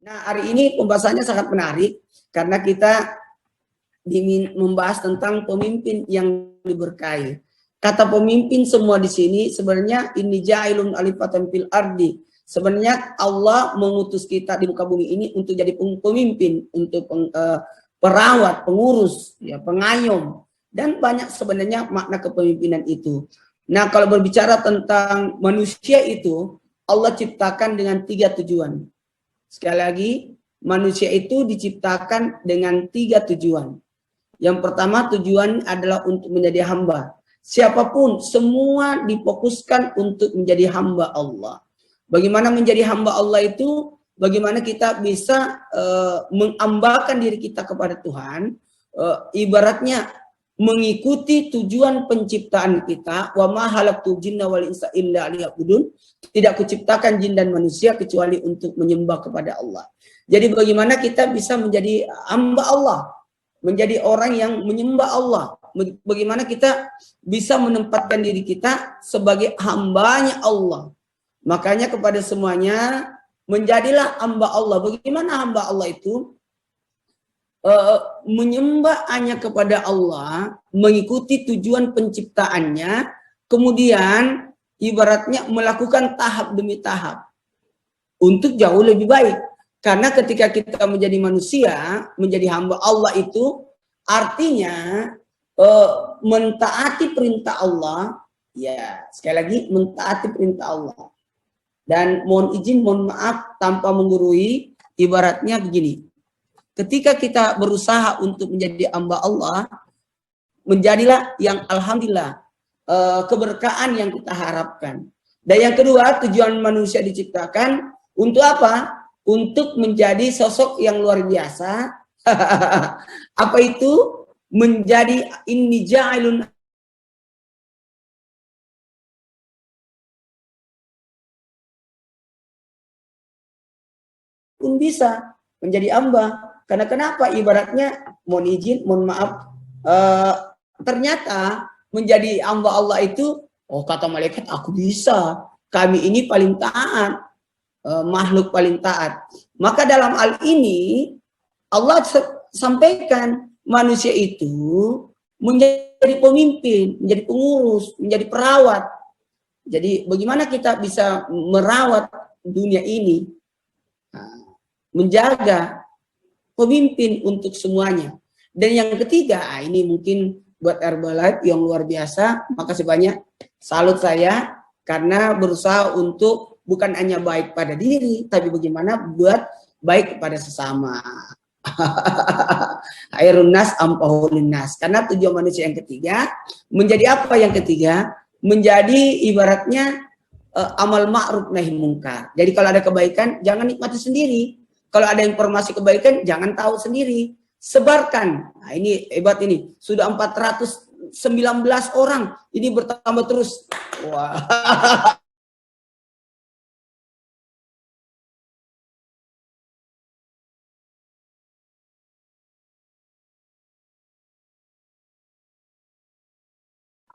Nah, hari ini pembahasannya sangat menarik karena kita membahas tentang pemimpin yang diberkahi. Kata pemimpin semua di sini sebenarnya ini ja'ilun alifatan fil ardi. Sebenarnya Allah mengutus kita di muka bumi ini untuk jadi pemimpin, untuk perawat, pengurus, ya, pengayom, dan banyak sebenarnya makna kepemimpinan itu. Nah, kalau berbicara tentang manusia itu, Allah ciptakan dengan 3 tujuan. Sekali lagi, manusia itu diciptakan dengan 3 tujuan. Yang pertama tujuan adalah untuk menjadi hamba. Siapapun, semua difokuskan untuk menjadi hamba Allah. Bagaimana menjadi hamba Allah itu? Bagaimana kita bisa mengambakan diri kita kepada Tuhan, ibaratnya mengikuti tujuan penciptaan kita. Wa ma khalaqtul jinna wal insa illa liya'budun. Tidak kuciptakan jin dan manusia kecuali untuk menyembah kepada Allah. Jadi bagaimana kita bisa menjadi hamba Allah, menjadi orang yang menyembah Allah. Bagaimana kita bisa menempatkan diri kita sebagai hambanya Allah. Makanya kepada semuanya, menjadilah hamba Allah. Bagaimana hamba Allah itu? Menyembah hanya kepada Allah, mengikuti tujuan penciptaannya, kemudian ibaratnya melakukan tahap demi tahap untuk jauh lebih baik. Karena ketika kita menjadi manusia, menjadi hamba Allah itu artinya mentaati perintah Allah, ya sekali lagi mentaati perintah Allah. Dan mohon izin, mohon maaf tanpa menggurui, ibaratnya begini. Ketika kita berusaha untuk menjadi hamba Allah, menjadilah yang alhamdulillah keberkahan yang kita harapkan. Dan yang kedua, tujuan manusia diciptakan untuk apa? Untuk menjadi sosok yang luar biasa. Apa itu? Menjadi inni ja'ilun pun bisa menjadi hamba. Karena kenapa? Ibaratnya, mohon izin, mohon maaf, ternyata menjadi hamba Allah itu, oh kata malaikat, aku bisa. Kami ini paling taat, makhluk paling taat. Maka dalam hal ini, Allah sampaikan manusia itu menjadi pemimpin, menjadi pengurus, menjadi perawat. Jadi bagaimana kita bisa merawat dunia ini? Menjaga pemimpin untuk semuanya. Dan yang ketiga, ini mungkin buat Herbalife yang luar biasa, makasih banyak, salut saya, karena berusaha untuk bukan hanya baik pada diri, tapi bagaimana buat baik kepada sesama. Khairun nas ampahulun nas. Karena tujuan manusia yang ketiga, menjadi apa yang ketiga? Menjadi ibaratnya amal ma'ruf nahi mungkar. Jadi kalau ada kebaikan, jangan nikmati sendiri. Kalau ada informasi kebaikan, jangan tahu sendiri. Sebarkan. Nah, ini hebat ini. Sudah 419 orang. Ini bertambah terus. Wah.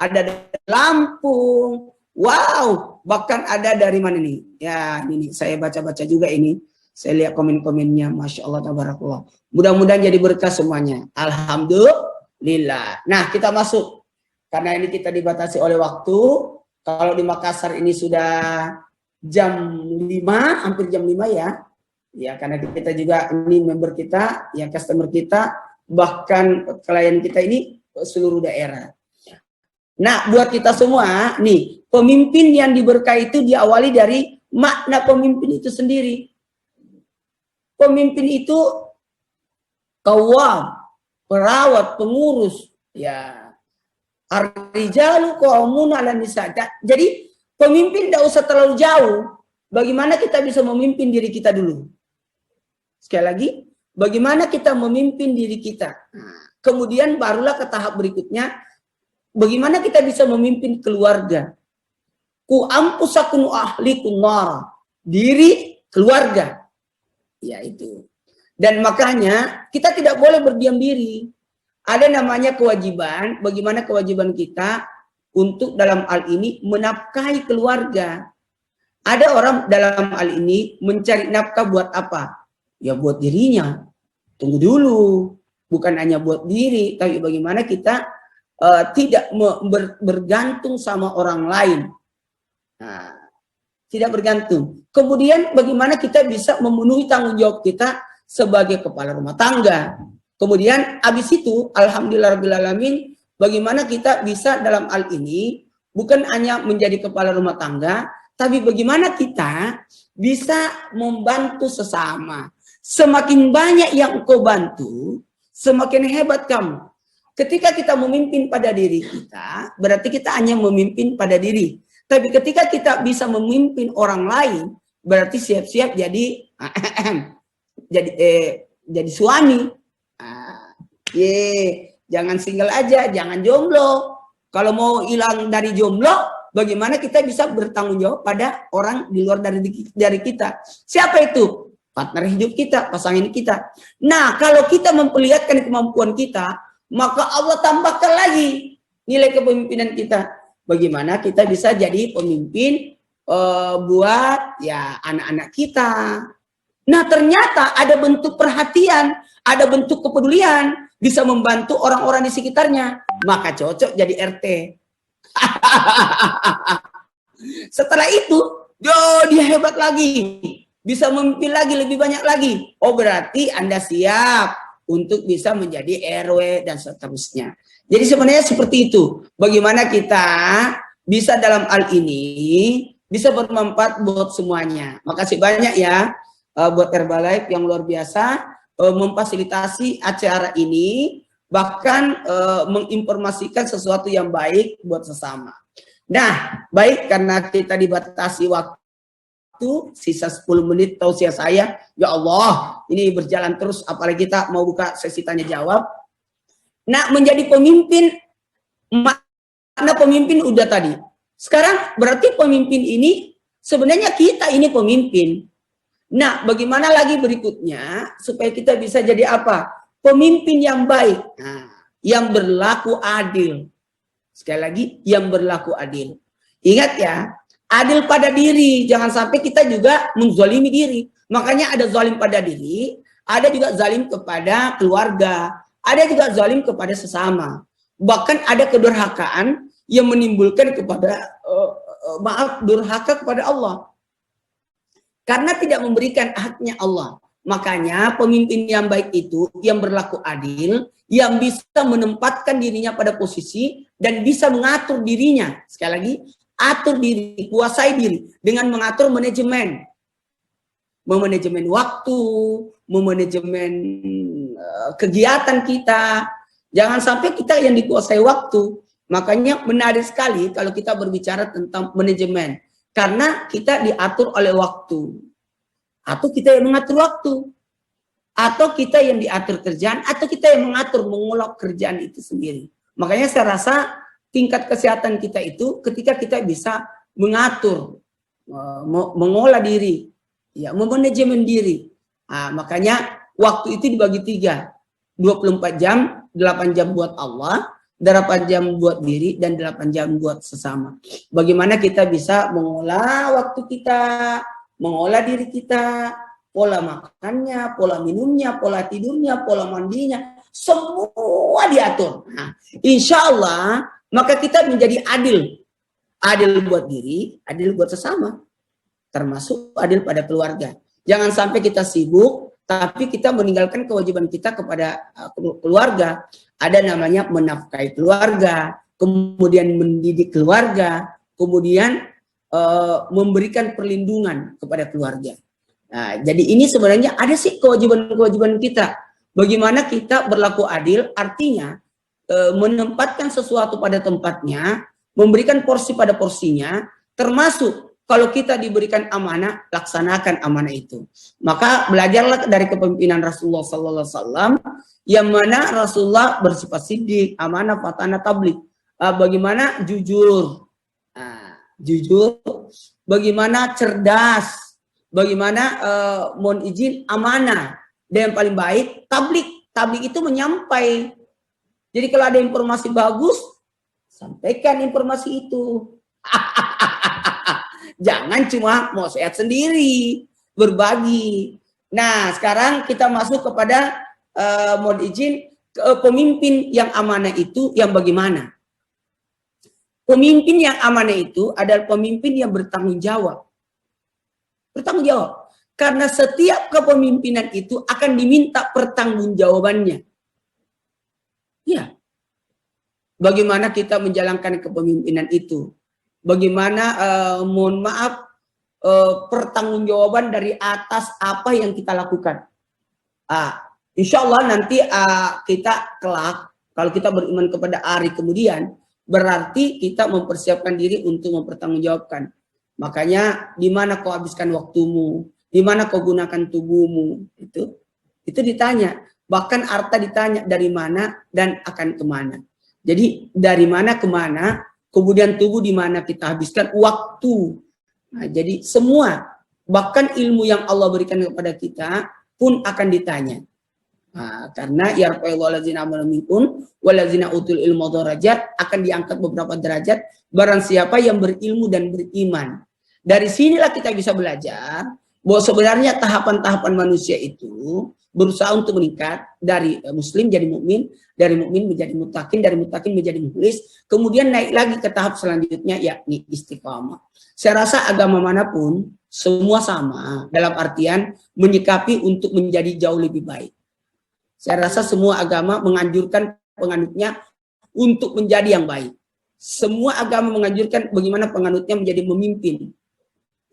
Ada dari Lampung. Wow. Bahkan ada dari mana nih? Ya, ini saya baca-baca juga ini. Saya lihat komen-komennya, Masya Allah, tabarakallah. Mudah-mudahan jadi berkah semuanya. Alhamdulillah. Nah, kita masuk. Karena ini kita dibatasi oleh waktu. Kalau di Makassar ini sudah jam 5, hampir jam 5 ya. Ya, karena kita juga, ini member kita, ya customer kita, bahkan klien kita ini seluruh daerah. Nah, buat kita semua, nih, pemimpin yang diberkahi itu diawali dari makna pemimpin itu sendiri. Pemimpin itu kawam, perawat, pengurus, ya. Ar-rijalu qawwamun 'alan nisa. Jadi pemimpin tidak usah terlalu jauh. Bagaimana kita bisa memimpin diri kita dulu? Sekali lagi, bagaimana kita memimpin diri kita? Nah, kemudian barulah ke tahap berikutnya, bagaimana kita bisa memimpin keluarga? Ku ampusakun ahlikum nar. Diri, keluarga. Ya itu. Dan makanya kita tidak boleh berdiam diri. Ada namanya kewajiban, bagaimana kewajiban kita untuk dalam hal ini menafkahi keluarga. Ada orang dalam hal ini mencari nafkah buat apa? Ya buat dirinya. Tunggu dulu. Bukan hanya buat diri, tapi bagaimana kita tidak bergantung sama orang lain. Nah, tidak bergantung. Kemudian bagaimana kita bisa memenuhi tanggung jawab kita sebagai kepala rumah tangga. Kemudian habis itu, alhamdulillahirrahmanirrahim, bagaimana kita bisa dalam hal ini bukan hanya menjadi kepala rumah tangga, tapi bagaimana kita bisa membantu sesama. Semakin banyak yang engkau bantu, semakin hebat kamu. Ketika kita memimpin pada diri kita, berarti kita hanya memimpin pada diri. Tapi ketika kita bisa memimpin orang lain, berarti siap-siap jadi jadi suami. Jangan single aja, jangan jomblo. Kalau mau hilang dari jomblo, bagaimana kita bisa bertanggung jawab pada orang di luar dari kita? Siapa itu? Partner hidup kita, pasangan kita. Nah, kalau kita memperlihatkan kemampuan kita, maka Allah tambahkan lagi nilai kepemimpinan kita. Bagaimana kita bisa jadi pemimpin buat ya anak-anak kita. Nah, ternyata ada bentuk perhatian, ada bentuk kepedulian, bisa membantu orang-orang di sekitarnya. Maka cocok jadi RT. Setelah itu, dia hebat lagi. Bisa memimpin lagi, lebih banyak lagi. Oh, berarti Anda siap untuk bisa menjadi RW dan seterusnya. Jadi sebenarnya seperti itu. Bagaimana kita bisa dalam hal ini bisa bermanfaat buat semuanya. Makasih banyak ya buat Herbalife yang luar biasa memfasilitasi acara ini, bahkan menginformasikan sesuatu yang baik buat sesama. Nah, baik, karena kita dibatasi waktu, sisa 10 menit tausiah saya. Ya Allah, ini berjalan terus, apalagi kita mau buka sesi tanya jawab. Nah, menjadi pemimpin, makna pemimpin udah tadi. Sekarang berarti pemimpin ini sebenarnya kita ini pemimpin. Nah, bagaimana lagi berikutnya supaya kita bisa jadi apa? Pemimpin yang baik. Nah, yang berlaku adil. Sekali lagi, yang berlaku adil. Ingat ya, adil pada diri, jangan sampai kita juga menzalimi diri. Makanya ada zalim pada diri, ada juga zalim kepada keluarga, ada juga zalim kepada sesama. Bahkan ada kedurhakaan yang menimbulkan kepada durhaka kepada Allah. Karena tidak memberikan haknya Allah. Makanya pemimpin yang baik itu yang berlaku adil, yang bisa menempatkan dirinya pada posisi dan bisa mengatur dirinya. Sekali lagi, atur diri, kuasai diri dengan mengatur manajemen. Memanajemen waktu, memanajemen kegiatan kita. Jangan sampai kita yang dikuasai waktu. Makanya menarik sekali kalau kita berbicara tentang manajemen. Karena kita diatur oleh waktu. Atau kita yang mengatur waktu. Atau kita yang diatur kerjaan. Atau kita yang mengatur, mengolah kerjaan itu sendiri. Makanya saya rasa tingkat kesehatan kita itu ketika kita bisa mengatur, mengolah diri, ya, memanajemen diri. Nah, makanya waktu itu dibagi 3. 24 jam, 8 jam buat Allah, 8 jam buat diri, dan 8 jam buat sesama. Bagaimana kita bisa mengolah waktu kita, mengolah diri kita, pola makannya, pola minumnya, pola tidurnya, pola mandinya, semua diatur. Nah, insya Allah, maka kita menjadi adil. Adil buat diri, adil buat sesama. Termasuk adil pada keluarga. Jangan sampai kita sibuk, tapi kita meninggalkan kewajiban kita kepada keluarga. Ada namanya menafkahi keluarga, kemudian mendidik keluarga, kemudian memberikan perlindungan kepada keluarga. Nah, jadi ini sebenarnya ada sih kewajiban-kewajiban kita. Bagaimana kita berlaku adil, artinya menempatkan sesuatu pada tempatnya, memberikan porsi pada porsinya, termasuk kalau kita diberikan amanah, laksanakan amanah itu. Maka belajarlah dari kepemimpinan Rasulullah SAW, yang mana Rasulullah bersifat siddiq, amanah, fatanah, tabligh. Bagaimana jujur, jujur, bagaimana cerdas, bagaimana mohon izin amanah, dan yang paling baik tabligh. Tabligh itu menyampai. Jadi kalau ada informasi bagus, sampaikan informasi itu. Jangan cuma mau sehat sendiri, berbagi. Nah, sekarang kita masuk kepada mohon izin pemimpin yang amanah itu yang bagaimana? Pemimpin yang amanah itu adalah pemimpin yang bertanggung jawab. Bertanggung jawab. Karena setiap kepemimpinan itu akan diminta pertanggungjawabannya. Ya. Bagaimana kita menjalankan kepemimpinan itu? Bagaimana mohon maaf pertanggungjawaban dari atas apa yang kita lakukan. Insya Allah nanti kita kelak, kalau kita beriman kepada hari kemudian, berarti kita mempersiapkan diri untuk mempertanggungjawabkan. Makanya di mana kau habiskan waktumu, di mana kau gunakan tubuhmu, itu ditanya. Bahkan harta ditanya dari mana dan akan kemana. Jadi dari mana kemana, kemudian tubuh di mana kita habiskan waktu. Nah, jadi semua, bahkan ilmu yang Allah berikan kepada kita pun akan ditanya. Nah, karena yarfa'illahul amanu minkum wallazina utul ilma darajat, akan diangkat beberapa derajat barang siapa yang berilmu dan beriman. Dari sinilah kita bisa belajar bahwa sebenarnya tahapan-tahapan manusia itu berusaha untuk meningkat dari muslim jadi mukmin, dari mukmin menjadi mutakin, dari mutakin menjadi mukhlis, kemudian naik lagi ke tahap selanjutnya yakni istiqamah. Saya rasa agama manapun semua sama dalam artian menyikapi untuk menjadi jauh lebih baik. Saya rasa semua agama menganjurkan penganutnya untuk menjadi yang baik. Semua agama menganjurkan bagaimana penganutnya menjadi pemimpin,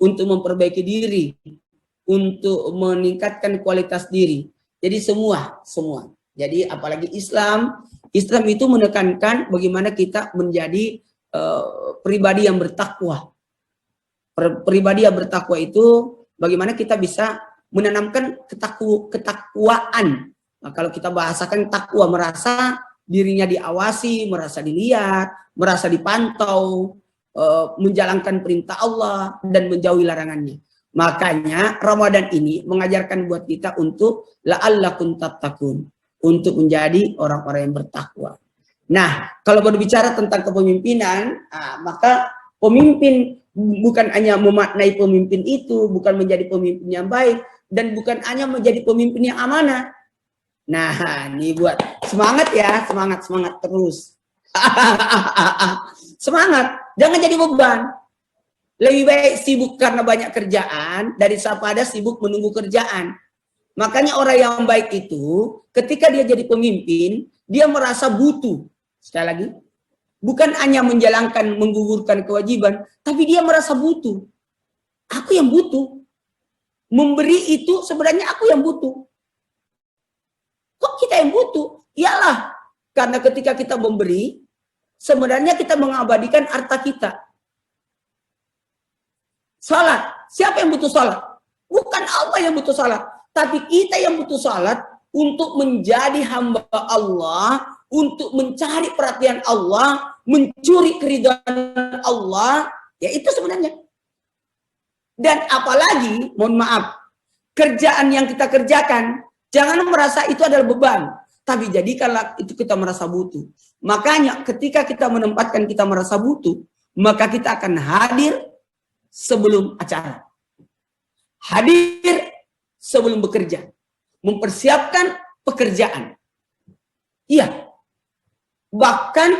untuk memperbaiki diri, untuk meningkatkan kualitas diri. Jadi semua. Jadi apalagi Islam itu menekankan bagaimana kita menjadi pribadi yang bertakwa. Pribadi yang bertakwa itu bagaimana kita bisa menanamkan ketakwaan. Nah, kalau kita bahasakan takwa, merasa dirinya diawasi, merasa dilihat, merasa dipantau, menjalankan perintah Allah dan menjauhi larangannya. Makanya Ramadan ini mengajarkan buat kita untuk la'allakum tattaqun, untuk menjadi orang-orang yang bertakwa. Nah, kalau berbicara tentang kepemimpinan, maka pemimpin bukan hanya memaknai pemimpin itu, bukan menjadi pemimpin yang baik, dan bukan hanya menjadi pemimpin yang amanah. Nah, ini buat semangat ya, semangat terus. Semangat, jangan jadi beban. Lebih baik sibuk karena banyak kerjaan daripada sibuk menunggu kerjaan. Makanya orang yang baik itu ketika dia jadi pemimpin, dia merasa butuh. Sekali lagi, bukan hanya menjalankan, menggugurkan kewajiban, tapi dia merasa butuh. Aku yang butuh. Memberi itu sebenarnya aku yang butuh. Kok kita yang butuh? Iyalah, karena ketika kita memberi, sebenarnya kita mengabadikan harta kita. Salat, siapa yang butuh salat? Bukan Allah yang butuh salat, tapi kita yang butuh salat untuk menjadi hamba Allah, untuk mencari perhatian Allah, mencuri keridhaan Allah, ya itu sebenarnya. Dan apalagi, mohon maaf, kerjaan yang kita kerjakan, jangan merasa itu adalah beban, tapi jadikanlah itu kita merasa butuh. Makanya ketika kita menempatkan kita merasa butuh, maka kita akan hadir sebelum acara. Hadir sebelum bekerja. Mempersiapkan pekerjaan. Iya. Bahkan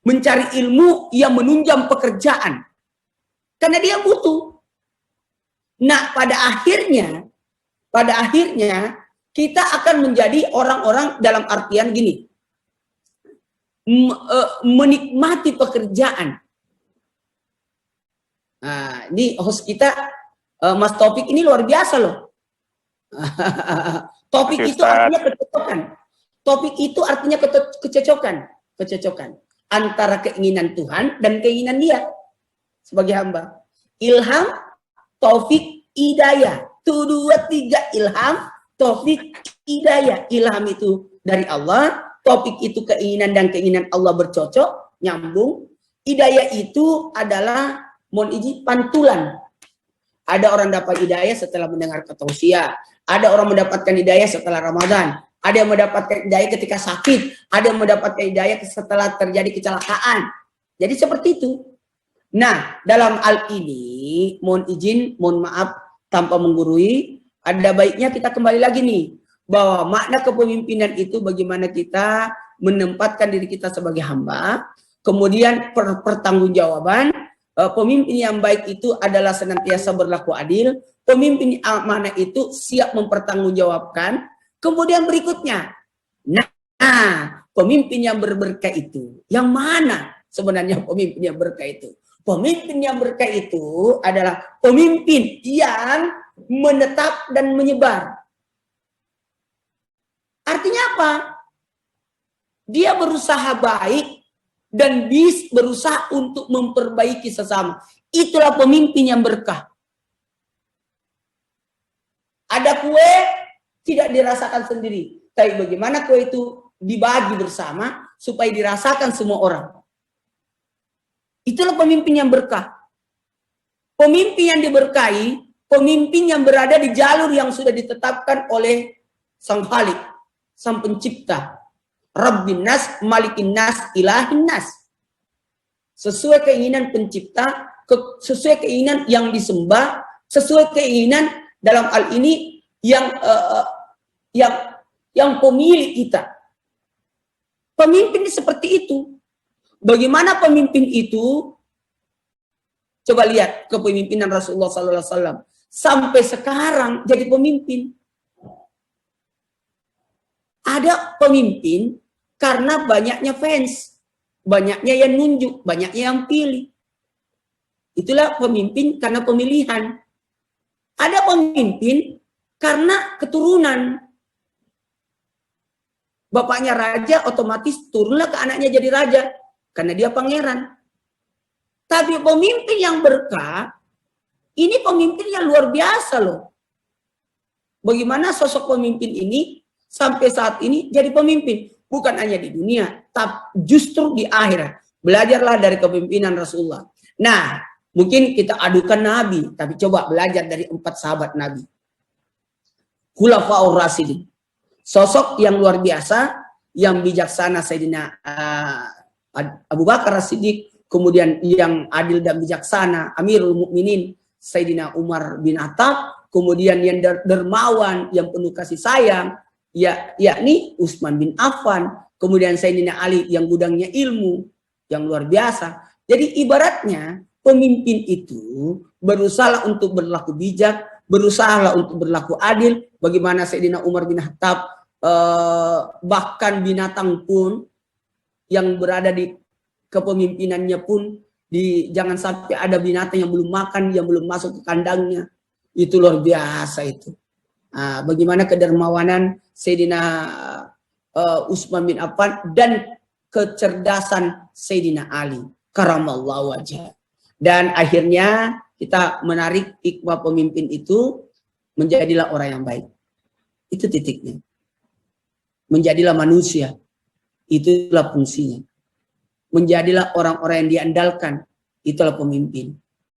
mencari ilmu yang menunjang pekerjaan. Karena dia butuh. Nah, pada akhirnya kita akan menjadi orang-orang dalam artian gini. Menikmati pekerjaan. Nah, ini host kita Mas Taufik ini luar biasa loh. Topik itu artinya kecocokan. Topik itu artinya kecocokan antara keinginan Tuhan dan keinginan dia sebagai hamba. Ilham, taufik, hidayah. 1, 2, 3 ilham, taufik, hidayah. Ilham itu dari Allah, taufik itu keinginan dan keinginan Allah bercocok, nyambung. Hidayah itu adalah mohon izin pantulan. Ada orang dapat hidayah setelah mendengar tausiah. Ada orang mendapatkan hidayah setelah Ramadan. Ada yang mendapatkan hidayah ketika sakit. Ada yang mendapatkan hidayah setelah terjadi kecelakaan. Jadi seperti itu. Nah, dalam hal ini mohon izin, mohon maaf tanpa menggurui, Ada baiknya kita kembali lagi nih, bahwa makna kepemimpinan itu bagaimana kita menempatkan diri kita sebagai hamba, kemudian pertanggungjawaban. Pemimpin yang baik itu adalah senantiasa berlaku adil, pemimpin amanah itu siap mempertanggungjawabkan. Kemudian berikutnya, nah, pemimpin yang berberkah itu, yang mana sebenarnya pemimpin yang berkah itu? Pemimpin yang berkah itu adalah pemimpin yang menetap dan menyebar. Artinya apa? Dia berusaha baik dan berusaha untuk memperbaiki sesama. Itulah pemimpin yang berkah. Ada kue tidak dirasakan sendiri, tapi bagaimana kue itu dibagi bersama supaya dirasakan semua orang. Itulah pemimpin yang berkah. Pemimpin yang diberkahi, pemimpin yang berada di jalur yang sudah ditetapkan oleh Sang Khalik, Sang Pencipta. Rabbin Nas, Malikin Nas, Ilahin Nas. Sesuai keinginan pencipta, sesuai keinginan yang disembah, sesuai keinginan dalam hal ini yang pemilik kita. Pemimpin seperti itu. Bagaimana pemimpin itu? Coba lihat kepemimpinan Rasulullah SAW. Sampai sekarang jadi pemimpin. Ada pemimpin karena banyaknya fans, banyaknya yang nunjuk, banyaknya yang pilih. Itulah pemimpin karena pemilihan. Ada pemimpin karena keturunan. Bapaknya raja, otomatis turunlah ke anaknya jadi raja. Karena dia pangeran. Tapi pemimpin yang berkah, ini pemimpin yang luar biasa loh. Bagaimana sosok pemimpin ini sampai saat ini jadi pemimpin. Bukan hanya di dunia, tapi justru di akhirat. Belajarlah dari kepemimpinan Rasulullah. Nah, mungkin kita adukan Nabi, tapi coba belajar dari 4 sahabat Nabi. Khulafaur Rasyidin. Sosok yang luar biasa, yang bijaksana Sayyidina Abu Bakar As-Siddiq, kemudian yang adil dan bijaksana Amirul Mukminin Sayyidina Umar bin Khattab, kemudian yang dermawan, yang penuh kasih sayang, yakni Utsman bin Affan, kemudian Sayyidina Ali yang gudangnya ilmu yang luar biasa. Jadi ibaratnya pemimpin itu berusaha untuk berlaku bijak, berusaha untuk berlaku adil. Bagaimana Sayyidina Umar bin Khattab, bahkan binatang pun yang berada di kepemimpinannya pun jangan sampai ada binatang yang belum makan, yang belum masuk ke kandangnya. Itu luar biasa itu. Bagaimana kedermawanan Sayyidina Utsman bin Affan dan kecerdasan Sayyidina Ali karamallahu wajhah. Dan akhirnya kita menarik hikmah pemimpin itu, menjadilah orang yang baik. Itu titiknya. Menjadilah manusia. Itulah fungsinya. Menjadilah orang-orang yang diandalkan. Itulah pemimpin.